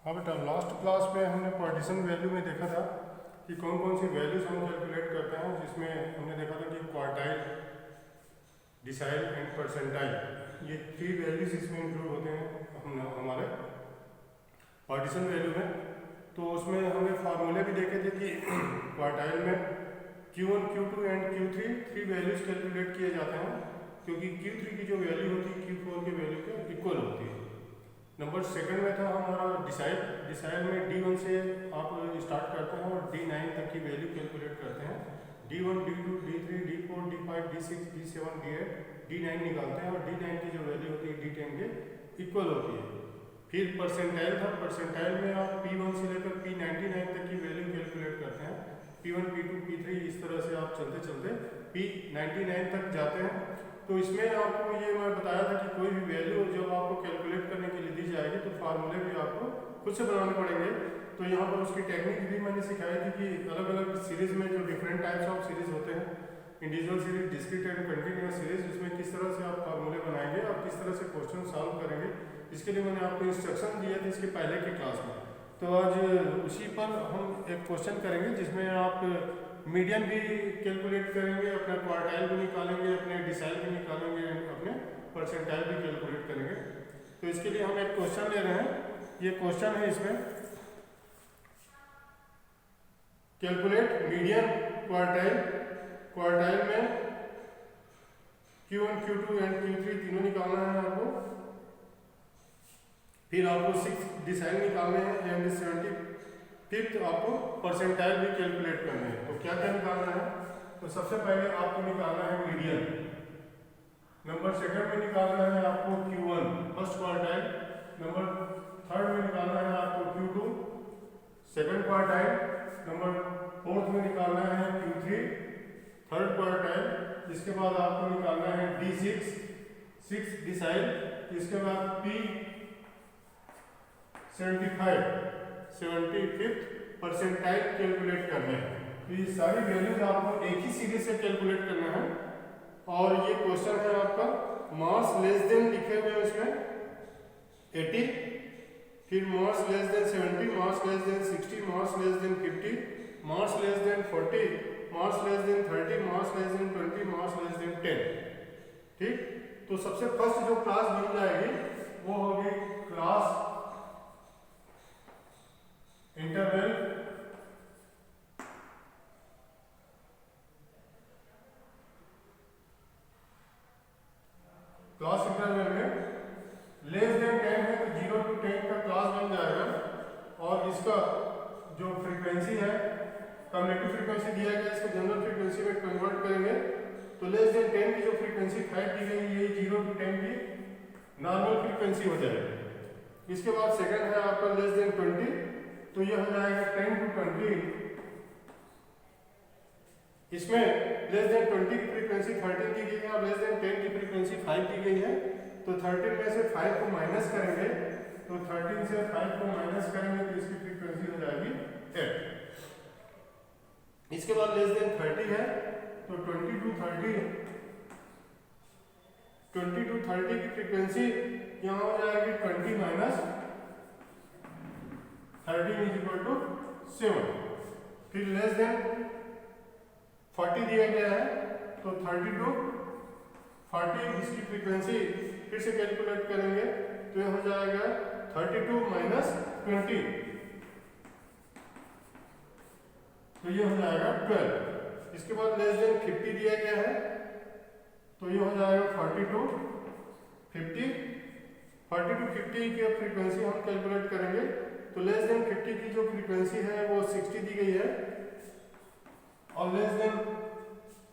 हाँ बेटा, last class में हमने पार्टीशन वैल्यू में देखा था कि कौन कौन सी वैल्यूज हम कैलकुलेट करते हैं, जिसमें हमने देखा था कि क्वार्टाइल, डिसाइल एंड परसेंटाइल, ये 3 वैल्यूज इसमें इंक्लूड होते हैं हमारे पार्टीशन वैल्यू में। तो उसमें हमने फार्मूले भी देखे थे कि क्वार्टाइल में Q1, Q2 and Q3 3 values calculate किए जाते हैं, क्योंकि Q3 की जो वैल्यू होती है Q4 की वैल्यू के इक्वल होती है। नंबर सेकंड में था हमारा डिसाइल। डिसाइल में D1 से आप स्टार्ट करते हैं और D9 तक की वैल्यू कैलकुलेट करते हैं। D1, D2, D3, D4, D5, D6, D7, D8, D9 निकालते हैं और D9 की जो वैल्यू होती है D10 के इक्वल होती है। फिर परसेंटाइल था। परसेंटाइल में आप P1 से लेकर P99 तक की वैल्यू कैलकुलेट करते हैं। P1, P2, P3 इस तरह से आप चलते चलते P99 तक जाते हैं। तो इसमें आपको ये मैं बताया था कि कोई भी वैल्यू जब आपको कैलकुलेट करने के लिए दी जाएगी तो फार्मूले भी आपको खुद से बनाने पड़ेंगे। तो यहाँ पर उसकी टेक्निक भी मैंने सिखाई थी कि अलग अलग सीरीज में जो डिफरेंट टाइप्स ऑफ सीरीज होते हैं, individual series, discrete and continuous series, उसमें किस तरह से आप फार्मूले बनाएंगे और किस तरह से क्वेश्चन सॉल्व करेंगे, इसके लिए मैंने आपको इंस्ट्रक्शन दिए थे इसके पहले की क्लास में। तो आज उसी पर हम एक क्वेश्चन करेंगे जिसमें आप मीडियन भी कैलकुलेट करेंगे, अपना क्वार्टाइल भी निकालेंगे, अपने डिसाइल भी निकालेंगे, अपने परसेंटाइल भी कैलकुलेट करेंगे। तो इसके लिए हम एक क्वेश्चन ले रहे हैं। ये क्वेश्चन है, इसमें कैलकुलेट मीडियन क्वार्टाइल। क्वार्टाइल में Q1, Q2 एंड Q3 तीनों निकालना है आपको। फिर आपको 6 डिसाइल निकालने हैं एंड 75th आपको परसेंटाइल भी कैलकुलेट करने हैं। तो क्या क्या निकालना है? तो सबसे पहले आपको निकालना है मीडियन। नंबर सेकंड में निकालना है आपको Q1 first quartile. Number third में निकालना है आपको Q2 second quartile. Number fourth में निकालना है Q3 थर्ड क्वार्टाइल। इसके बाद आपको निकालना है D6 6 डिसाइल। इसके बाद P75 परसेंटाइल कैलकुलेट करना है। तो ये सारी वैल्यूज आपको एक ही सीरीज से कैलकुलेट करना है। और ये क्वेश्चन है आपका मास लेस देन लिखे हुए हैं उसमें 80, फिर मास लेस देन 70, मास लेस देन 60, मास लेस देन 50, मास लेस देन 40, मास लेस देन 30, मास लेस देन 20, मास लेस देन 10। ठीक, तो सबसे फर्स्ट जो क्लास बन जाएगी वो होगी क्लास इंटरवल। क्लास इंटरवल में लेस देन 10 है तो 0 to 10 का क्लास बन जाएगा। और इसका जो फ्रीक्वेंसी है, कम्युलेटिव फ्रीक्वेंसी दिया गया, इसको जनरल फ्रीक्वेंसी में कन्वर्ट करेंगे। तो लेस देन 10 की जो फ्रीक्वेंसी 5 दी गई, ये 0 to 10 की नॉर्मल फ्रीक्वेंसी हो जाएगी। इसके बाद सेकंड है आपका लेस देन 20, तो ये हो जाएगा 10 to 20। इसमें लेस देन 20 की फ्रीक्वेंसी 13 दी गई है और लेस देन 10 की फ्रीक्वेंसी 5 दी गई है। तो 13 में से 5 को माइनस करेंगे, तो 13 से 5 को माइनस करेंगे तो इसकी फ्रीक्वेंसी हो जाएगी 8। इसके बाद लेस देन 30 है तो 20 to 30 की फ्रीक्वेंसी यहाँ हो जाएगी 20 माइनस 13 इज इक्वल टू 7। फिर लेस देन 40 दिया गया है तो 30 to 40 इसकी फ्रीक्वेंसी फिर से कैलकुलेट करेंगे तो यह हो जाएगा 32 माइनस 20, तो ये हो जाएगा 12। इसके बाद लेस देन 50 दिया गया है तो ये हो जाएगा 40 to 50 की फ्रीक्वेंसी हम कैलकुलेट करेंगे। तो लेस देन 50 की जो फ्रीक्वेंसी है वो 60 दी गई है और लेस देन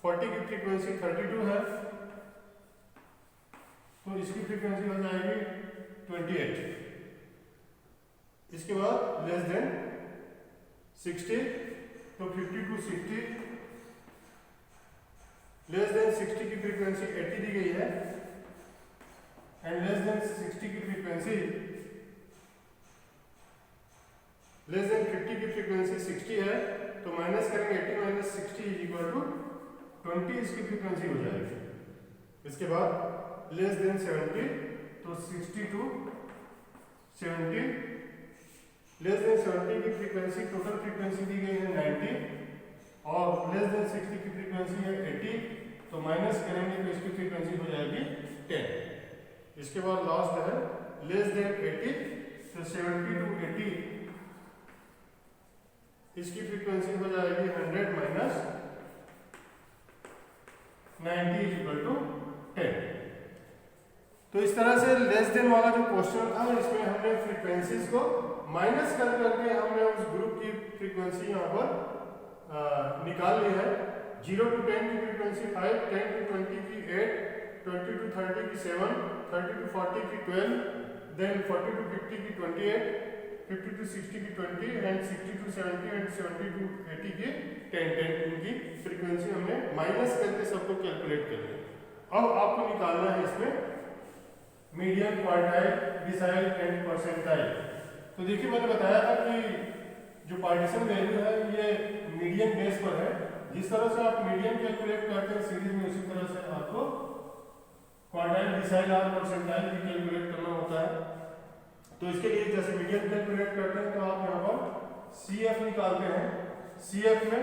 40 की फ्रीक्वेंसी 32 है, तो इसकी फ्रीक्वेंसी हो जाएगी 28। इसके बाद लेस देन 60, तो 50 to 60, लेस देन 60 की फ्रीक्वेंसी 80 दी गई है एंड लेस देन 60 की फ्रीक्वेंसी, लेस देन 50 की फ्रीक्वेंसी 60 है, तो माइनस करेंगे 80 माइनस 60 इज इक्वल टू 20 इसकी फ्रीक्वेंसी हो जाएगी। इसके बाद लेस देन 70, तो 60 to 70, लेस देन 70 की फ्रीक्वेंसी, टोटल फ्रीक्वेंसी दी गई है 90 और लेस देन 60 की फ्रीक्वेंसी है 80, तो माइनस करेंगे तो इसकी फ्रीक्वेंसी हो जाएगी 10। इसके बाद लास्ट है लेस देन 80, तो 70 टू 80 इसकी फ्रीक्वेंसी हो जाएगी 100 माइनस 90 इज इक्वल टू 10। तो इस तरह से लेस देन वाला जो क्वेश्चन था इसमें हमने फ्रीक्वेंसीज को माइनस कर करके हमने उस ग्रुप की फ्रीक्वेंसी यहाँ पर निकाल ली है। 0 to 10 की फ्रीक्वेंसी 5, 10 to 20 की 8, 20 to 30 की 7, 30 to 40 की 12, देन 40 to 50 की 28, 50 to 60 की 20 एंड 60 to 70 एंड 70 to 80 की 10 इनकी फ्रीक्वेंसी हमने माइनस करके सबको कैलकुलेट कर लिया। अब आपको निकालना है इसमें median, quartile, decile and percentile. तो देखिए मैंने बताया था कि जो पार्टीशन वैल्यू है ये मीडियन बेस पर है। जिस तरह से आप मीडियन कैलकुलेट करते हैं सीरीज में, उसी तरह से आपको क्वार्टाइल, डिसाइल और परसेंटाइल भी कैलकुलेट करना होता है। तो इसके लिए जैसे मीडियन कैलकुलेट करते हैं तो आप यहाँ पर CF निकालते हैं। CF में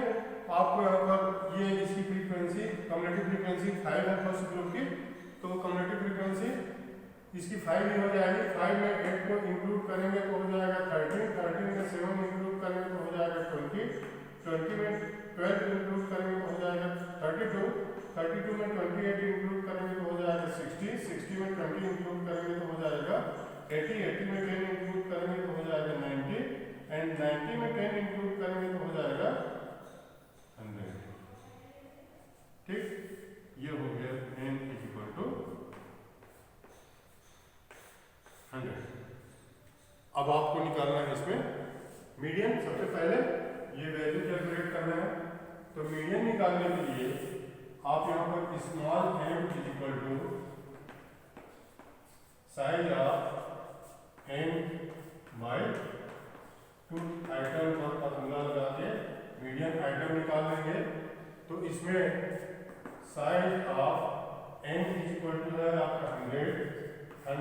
आपको यहाँ पर ये इसकी फ्रीक्वेंसी, कम्युलेटिव फ्रीक्वेंसी 5 है फर्स्ट ग्रुप की, तो कम्युलेटिव फ्रीक्वेंसी इसकी 5 ही हो जाएगी। 5 में 8 को इंक्लूड करेंगे तो हो जाएगा 13, 13 में 7 इंक्लूड करेंगे तो हो जाएगा 20, 20 में 12 इंक्लूड करेंगे तो हो जाएगा 32, 32 में 28 इंक्लूड करेंगे तो हो जाएगा 60, 60 में 20 इंक्लूड करेंगे तो हो जाएगा 80, 80 में 10 इंक्लूड करेंगे तो हो जाएगा 90 एंड 90 में 10 इंक्लूड करेंगे तो हो जाएगा 100। ठीक, ये हो गया n इज इक्वल टू 100। अब आपको निकालना है इसमें मीडियन। सबसे पहले ये वैल्यू कैलकुलेट करना है। तो मीडियन निकालने के लिए आप यहाँ पर small m is equal to size of n by 2 item पर फॉर्मूला लगा के मीडियन आइटम निकाल लेंगे। तो इसमें size of n is equal to है आपका 100 by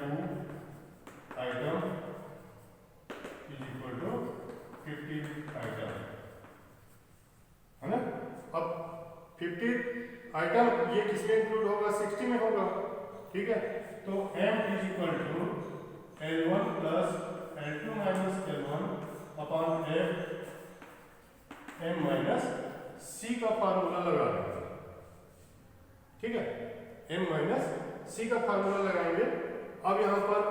2 item is equal to 50 item, है ना। अब 50 आइटम ये किसमें इंक्लूड होगा? 60 में होगा, ठीक है। तो m is equal to L1 plus L2 minus L1 upon f m minus c का फार्मूला लगा देंगे, ठीक है। m माइनस c का फार्मूला लगाएंगे। अब यहाँ पर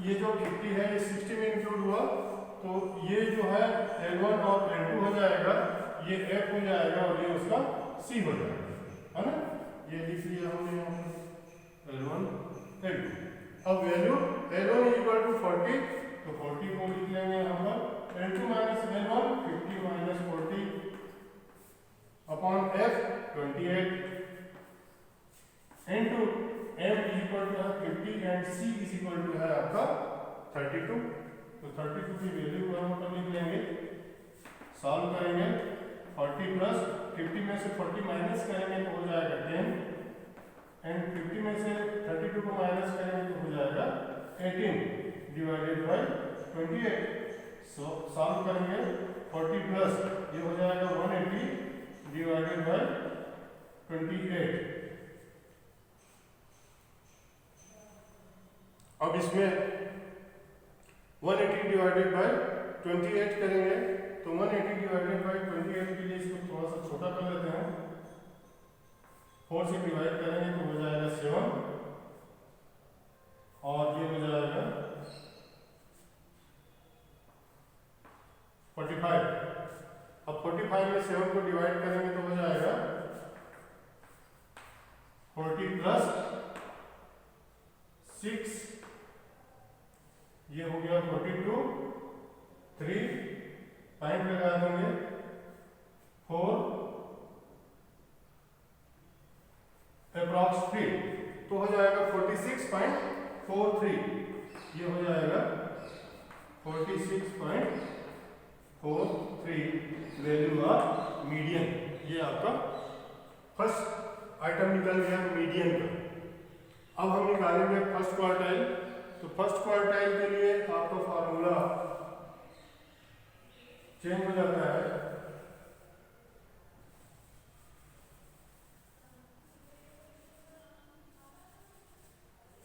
ये जो 50 है ये 60 में इंक्लूड हुआ, तो ये जो है L1 और L2 हो जाएगा, ये f हो जाएगा और ये उसका c हो जाएगा, है ना। ये लिख लिया हमने यहाँ पर L1 L2। अब value L1 is equal to 40, तो 40 को लिख लेंगे यहाँ पर L2 minus L1, 50 minus 40 upon f 28 into m is equal to 50 and c is equal to है आपका 32। तो 32 की वैल्यू को हम पर लिख लेंगे, सॉल्व करेंगे। 40 प्लस 50 में से 40 माइनस करेंगे तो हो जाएगा 10 एंड 50 में से 32 को माइनस करेंगे तो हो जाएगा 18 डिवाइडेड बाय 28। सॉल्व करेंगे 40 प्लस ये हो जाएगा 180 डिवाइडेड बाय 28। अब इसमें 180 डिवाइडेड बाय 28 करेंगे, तो 180 डिवाइडेड बाय 28 के लिए इसको थोड़ा सा छोटा कर लेते हैं। 4 से डिवाइड करेंगे तो हो जाएगा 7 और ये हो जाएगा 45। अब 45 में 7 को डिवाइड करेंगे तो हो जाएगा 40 प्लस 6, ये हो गया 42, 3 पॉइंट लगा देंगे 4 अप्रॉक्स 3, तो हो जाएगा 46.43। ये हो जाएगा 46.43 वैल्यू ऑफ मीडियन। ये आपका फर्स्ट आइटम निकल गया मीडियन का। अब हम निकालेंगे फर्स्ट क्वार्टाइल। तो फर्स्ट क्वार्टाइल के लिए आपका फार्मूला चेंज हो जाता है।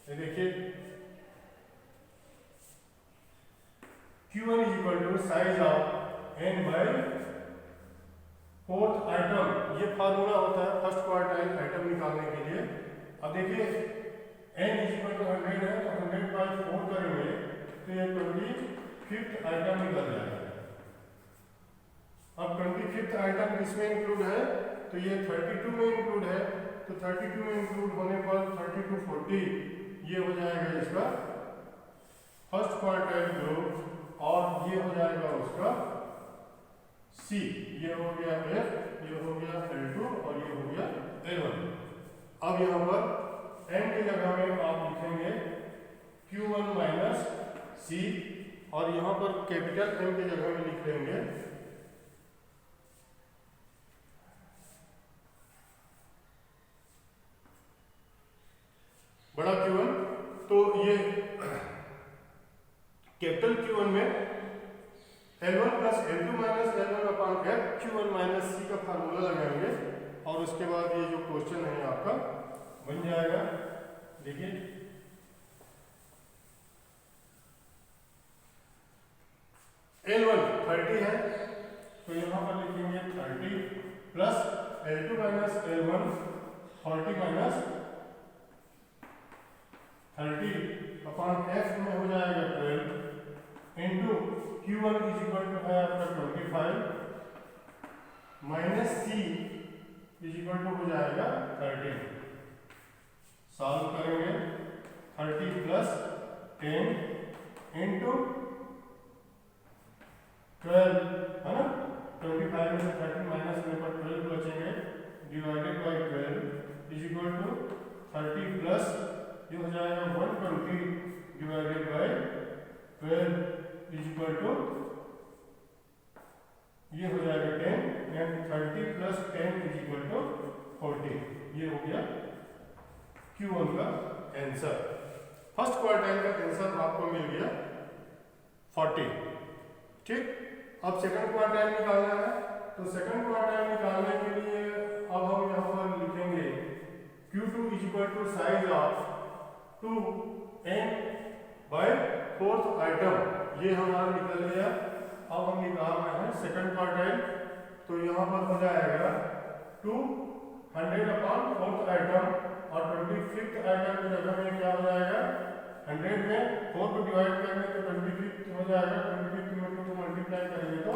ये देखिए Q1 is equal to size of n by fourth item. ये फार्मूला होता है फर्स्ट क्वार्टाइल आइटम निकालने के लिए। अब देखिए n इज इक्वल टू 100 है तो 100 बाई 4 करेंगे तो ये 25th आइटम निकल जाएगा। अब 25th आइटम किसमें इंक्लूड है तो ये 32 में इंक्लूड है, तो 32 में इंक्लूड होने पर 32 40 ये हो जाएगा इसका फर्स्ट क्वार्टाइल ग्रुप और ये हो जाएगा उसका C। ये हो गया F, ये हो गया L2 और ये हो गया L1। अब यहाँ पर n की जगह में आप लिखेंगे Q1 माइनस C और यहाँ पर कैपिटल M की जगह में लिख लेंगे बड़ा Q1। तो ये कैपिटल Q1 में L1 plus L2 minus L1 upon F Q1 minus C का फार्मूला लगाएंगे और उसके बाद ये जो क्वेश्चन है आपका बन जाएगा। देखिए L1 30 है तो यहाँ पर लिखेंगे 30 plus L2 minus L1 40 minus 30 upon F में हो जाएगा 12 into Q1 is equal to है आपका 25 minus C is equal to हो जाएगा 13। सॉल्व करेंगे 30 प्लस 10 इंटू 12 है ना, 25 में से 13 माइनस करने पर 12 बचेंगे divided by 12 is equal to 30 plus ये हो जाएगा 120 divided by 12 is equal to ये हो जाएगा 10 and 30 plus 10 is equal to 40। ये हो गया Q1 का आंसर। फर्स्ट क्वार्टाइल का आंसर आपको मिल गया 40। ठीक, अब सेकंड क्वार्टाइल निकालना है तो सेकंड क्वार्टाइल निकालने के लिए अब हम यहाँ पर लिखेंगे Q2 is equal to size of 2n by fourth item. ये हमारा निकल गया। अब हम निकाल रहे हैं सेकंड क्वार्टाइल तो यहाँ पर हो जाएगा 200 अपॉन फोर्थ आइटम और 25th आइटम की जगह में क्या हो जाएगा 100 में 4 को डिवाइड करेंगे तो 25th हो जाएगा। 25th में 2 को मल्टीप्लाई करेंगे तो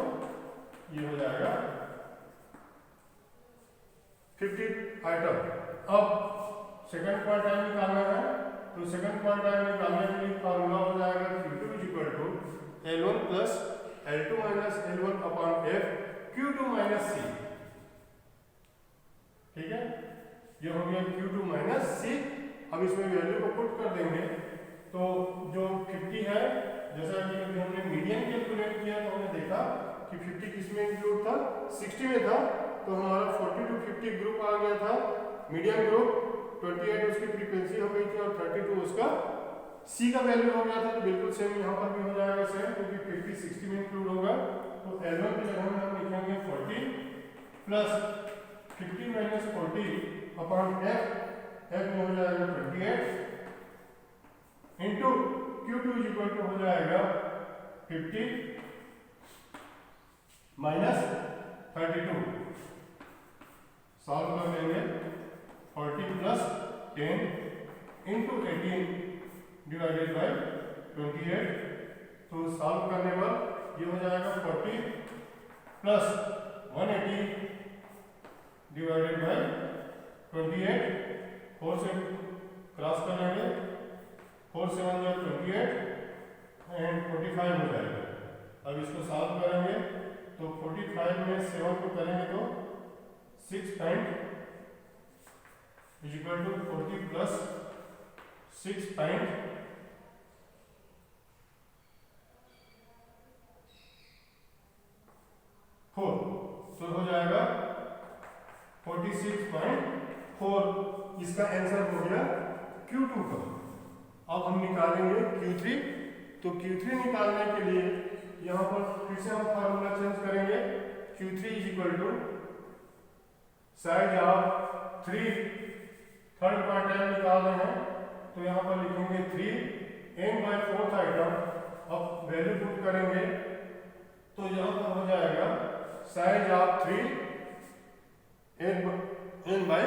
ये हो जाएगा 50th आइटम। अब सेकंड क्वार्टाइल निकालना है तो सेकंड क्वार्टाइल निकालने के लिए फार्मूला हो जाएगा Q2 is equal to L1 plus L2 minus L1 upon F Q2 minus C। ठीक है, ये हो गया Q2 माइनस C। अब इसमें वैल्यू को पुट कर देंगे तो जो 50 है, जैसा कि अभी हमने मीडियन कैलकुलेट किया तो हमने देखा कि 50 किसमें इंक्लूड था 60 में था, तो हमारा 40 टू 50 ग्रुप आ गया था मीडियन ग्रुप। 28 उसकी फ्रीक्वेंसी हो गई थी और 32 उसका C का वैल्यू हो गया था। तो बिल्कुल सेम यहाँ पर भी हो जाएगा सेम, क्योंकि 50 60 में इंक्लूड होगा। तो L1 की जगह में हम लिखेंगे 40 प्लस 50 माइनस 40 अपॉन F में हो जाएगा 28 into Q2 is equal to हो जाएगा 50 माइनस 32। सॉल्व कर लेंगे 40 प्लस 10 इंटू 18 डिवाइडेड बाई 28। तो सॉल्व करने पर ये हो जाएगा 40 प्लस 180 डिवाइडेड बाई 28। 4 से क्रॉस कर लेंगे, 4 से 1 28 एंड 45 हो जाएगा। अब इसको सॉल्व करेंगे तो 45 में 7 को करेंगे तो 6 point is equal to 40 plus 6 point 4, तो हो जाएगा 46.4। इसका आंसर हो गया Q2 का। अब हम निकालेंगे Q3 तो Q3 निकालने के लिए यहाँ पर फिर से हम फार्मूला चेंज करेंगे। Q3 is equal to size of 3 third quartile निकाल रहे हैं तो यहाँ पर लिखेंगे 3 n बाय फोर्थ आइटम। अब वैल्यू पुट करेंगे तो यहाँ पर हो जाएगा size of 3 n by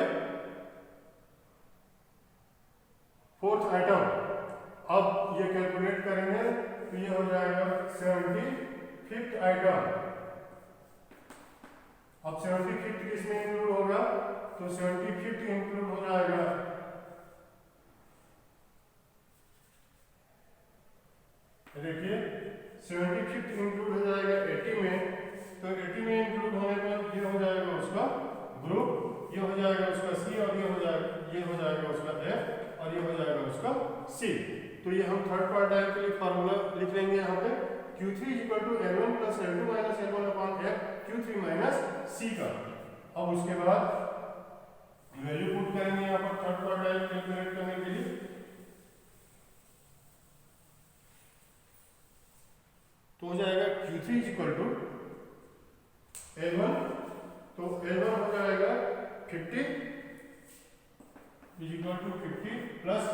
fourth item. अब ये कैलकुलेट करेंगे तो ये हो जाएगा 75th आइटम। अब 75th किसमें इंक्लूड होगा तो 75th इंक्लूड हो जाएगा देखिए 75th इंक्लूड हो जाएगा 80 में। तो 80 में इंक्लूड होने पर ये हो जाएगा उसका ग्रुप, ये हो जाएगा उसका सी और ये हो जाएगा उसका एफ और ये हो जाएगा उसका सी। तो ये हम थर्ड क्वार्टाइल के लिए फार्मूला लिख लेंगे यहाँ पे Q3 equal to L1 plus L2 minus L1 upon F Q3 minus C का। अब उसके बाद वैल्यू पुट करेंगे यहाँ पर थर्ड क्वार्टाइल कैलकुलेट करने के लिए। तो हो जाएगा Q3 इक्वल टू L1, तो L1 हो जाएगा 50 equal to 50 plus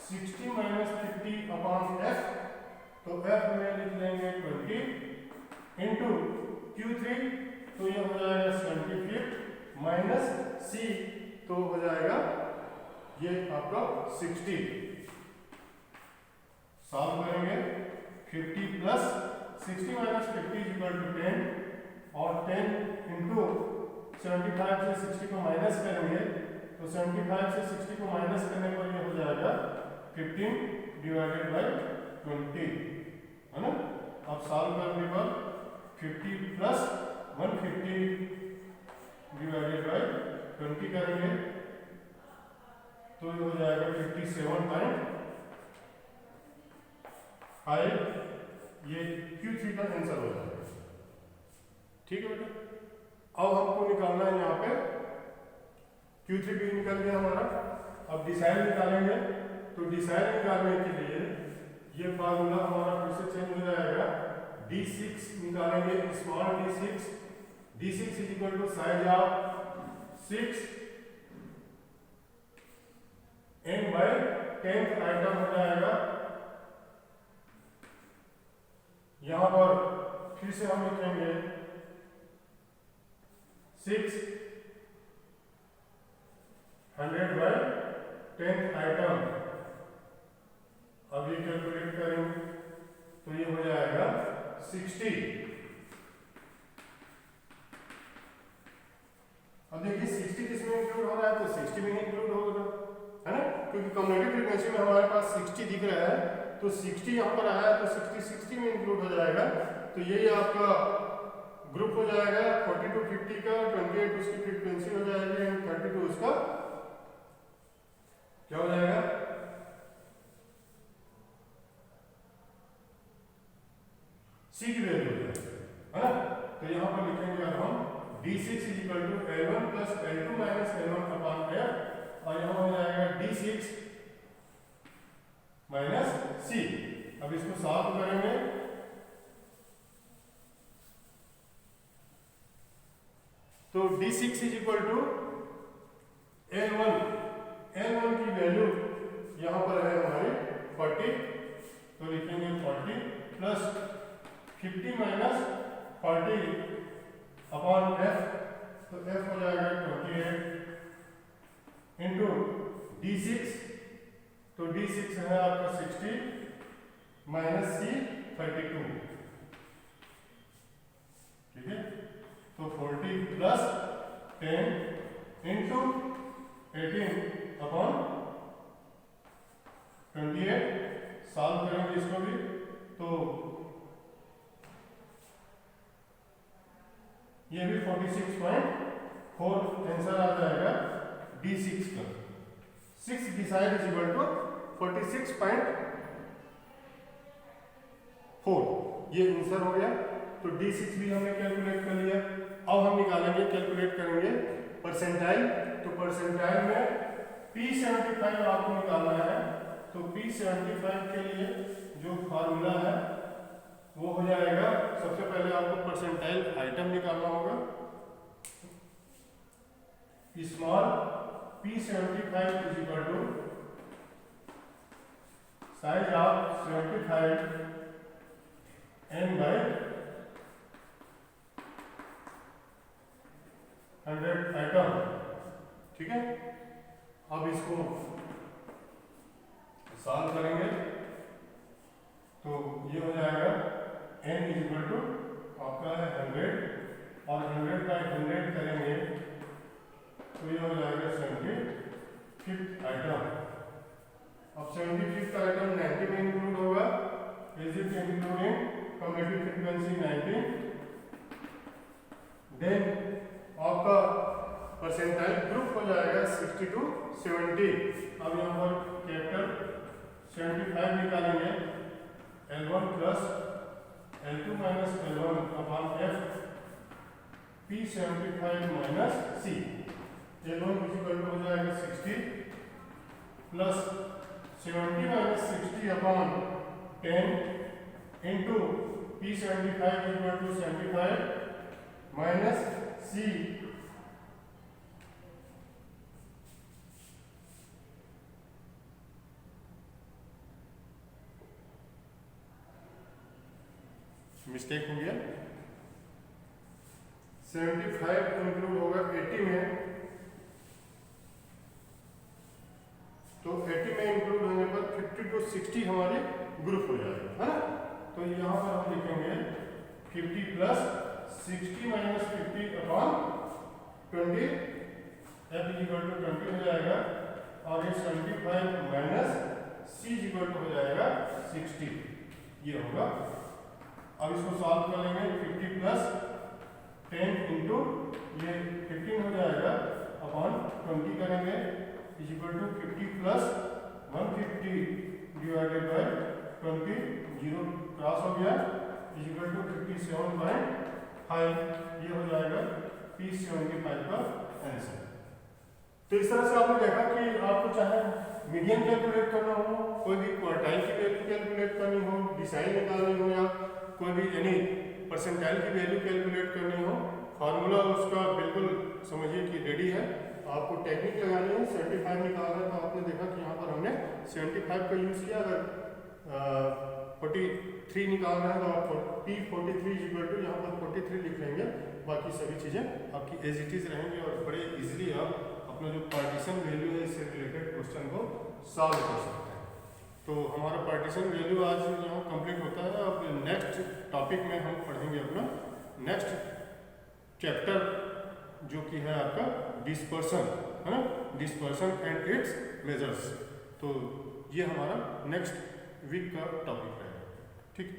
60 minus 50 upon F। तो F में लिख लेंगे 20 इंटू Q3, तो ये हो जाएगा 75 माइनस C, तो हो जाएगा ये आपका 60। सॉल्व करेंगे 50 प्लस 60 माइनस 50 इक्वल टू 10 और 10 इंटू 75 से 60 को माइनस करेंगे तो 75 से 60 को माइनस करने पर ये हो जाएगा 15 डिवाइडेड बाय 20 है ना। अब सॉल्व करने पर 50 प्लस 150 डिवाइडेड बाय 20 करेंगे तो ये हो जाएगा 57.5। ये Q3 का आंसर हो जाएगा। ठीक है बेटा। अब हमको निकालना है यहाँ पे Q3 भी निकल गया हमारा। अब डिसाइल निकालेंगे तो डिसाइल निकालने के लिए ये फार्मूला हमारा फिर से चेंज हो जाएगा। D6 निकालेंगे, small d6। D6 is equal to size of 6 n by 10th item हो जाएगा। यहां पर फिर से हम लिखेंगे 6 100 बाय 10th आइटम। अब ये कैलकुलेट करेंगे तो ये हो जाएगा 60। अब देखिए 60 किसमें इंक्लूड हो रहा है तो 60 में इंक्लूड होगा, है ना, क्योंकि कम्युलेटिव फ्रीक्वेंसी में हमारे पास 60 दिख रहा है तो 60 यहाँ पर आया तो 60 में इंक्लूड हो जाएगा। तो यही आपका ग्रुप हो जाएगा 42 50 का, 28 उसकी फ्रीक्वेंसी हो जाएगी एंड 32 उसका क्या हो जाएगा सी की वैल्यू हो जाएगी, है ना। तो यहाँ पर लिखेंगे अब हम D6 is equal to L1 plus L2 minus L1 upon F और यहाँ हो जाएगा D6 माइनस C। अब इसको सॉल्व करेंगे तो D6 is equal to L1 की वैल्यू यहाँ पर है हमारी 40, तो लिखेंगे 40 प्लस 50 माइनस 40 अपॉन F, तो F हो जाएगा 28 इंटू D6, तो D6 है आपका 60 माइनस C 32। ठीक है, तो 40 प्लस 10 इंटू 18 अपॉन 28। सॉल्व करेंगे इसको भी तो ये भी 46.4 आंसर आ जाएगा D6 का। 6 डिसाइड इज इक्वल टू 46.4, ये आंसर हो गया। तो D6 भी हमने कैलकुलेट कर लिया। अब हम निकालेंगे, कैलकुलेट करेंगे परसेंटाइल। तो परसेंटाइल में P75 आपको निकालना है। तो P75 के लिए जो हो जाएगा, सबसे पहले आपको परसेंटाइल आइटम निकालना होगा। Small P75 is equal to size of 75 n by 100 item. ठीक है, अब इसको सॉल्व करेंगे तो ये हो जाएगा n इज इक्वल टू आपका है 100 और 100 का 100 करेंगे तो ये हो जाएगा 75th आइटम। अब 75th आइटम 90 में इंक्लूड होगा। Is it including cumulative frequency 90? Then आपका परसेंटाइल ग्रुप हो जाएगा 60 to 70। अब यहाँ पर कैपिटल 75 निकालेंगे, L1 plus L2 minus L1 upon F P75 minus C। L1 equal हो जाएगा 60 plus 70 minus 60 upon 10 into P75 equal to 75 minus C mistake हो गया। 75 इंक्लूड होगा 80 में, तो 80 में इंक्लूड होने पर 50 to 60 हमारे ग्रुप हो जाएगा, है ना। तो यहाँ पर हम लिखेंगे 50 plus 60 minus 50 upon 20, F equal to 20 हो जाएगा और ये 75 माइनस C इक्वल टू हो जाएगा 60, ये होगा। अब इसको सॉल्व कर लेंगे, 50 प्लस 10 इंटू ये 15 हो जाएगा अपॉन 20 करेंगे is equal to 50 plus 150 divided by 20, 0 cross हो गया इज इक्वल टू 57.5। ये हो जाएगा P75 का आंसर। तो इस तरह से आपने देखा कि आपको चाहे मीडियन कैलकुलेट करना हो, कोई भी क्वार्टाइल की वैल्यू कैलकुलेट करनी हो, डिसाइल निकालनी हो, या कोई भी यानी परसेंटाइल की वैल्यू कैलकुलेट करनी हो, फार्मूला उसका बिल्कुल समझिए कि रेडी है। आपको टेक्निक लगानी है, 75 निकालना है तो आपने देखा कि यहाँ पर हमने 75 का यूज़ किया। अगर 43 निकालना है तो आप P43 इक्वल टू यहाँ पर 43 लिख लेंगे, बाकी सभी चीज़ें आपकी एज इट इज़ रहेंगी और बड़े इजीली आप अपना जो पार्टीशन वैल्यू है इससे रिलेटेड क्वेश्चन को सॉल्व कर सकते हैं। तो हमारा पार्टीशन वैल्यू आज यहाँ कंप्लीट होता है। अब नेक्स्ट टॉपिक में हम पढ़ेंगे अपना नेक्स्ट चैप्टर जो कि है आपका डिस्पर्सन, है ना, डिस्पर्सन एंड इट्स मेजर्स। तो ये हमारा नेक्स्ट वीक का टॉपिक है। ठीक।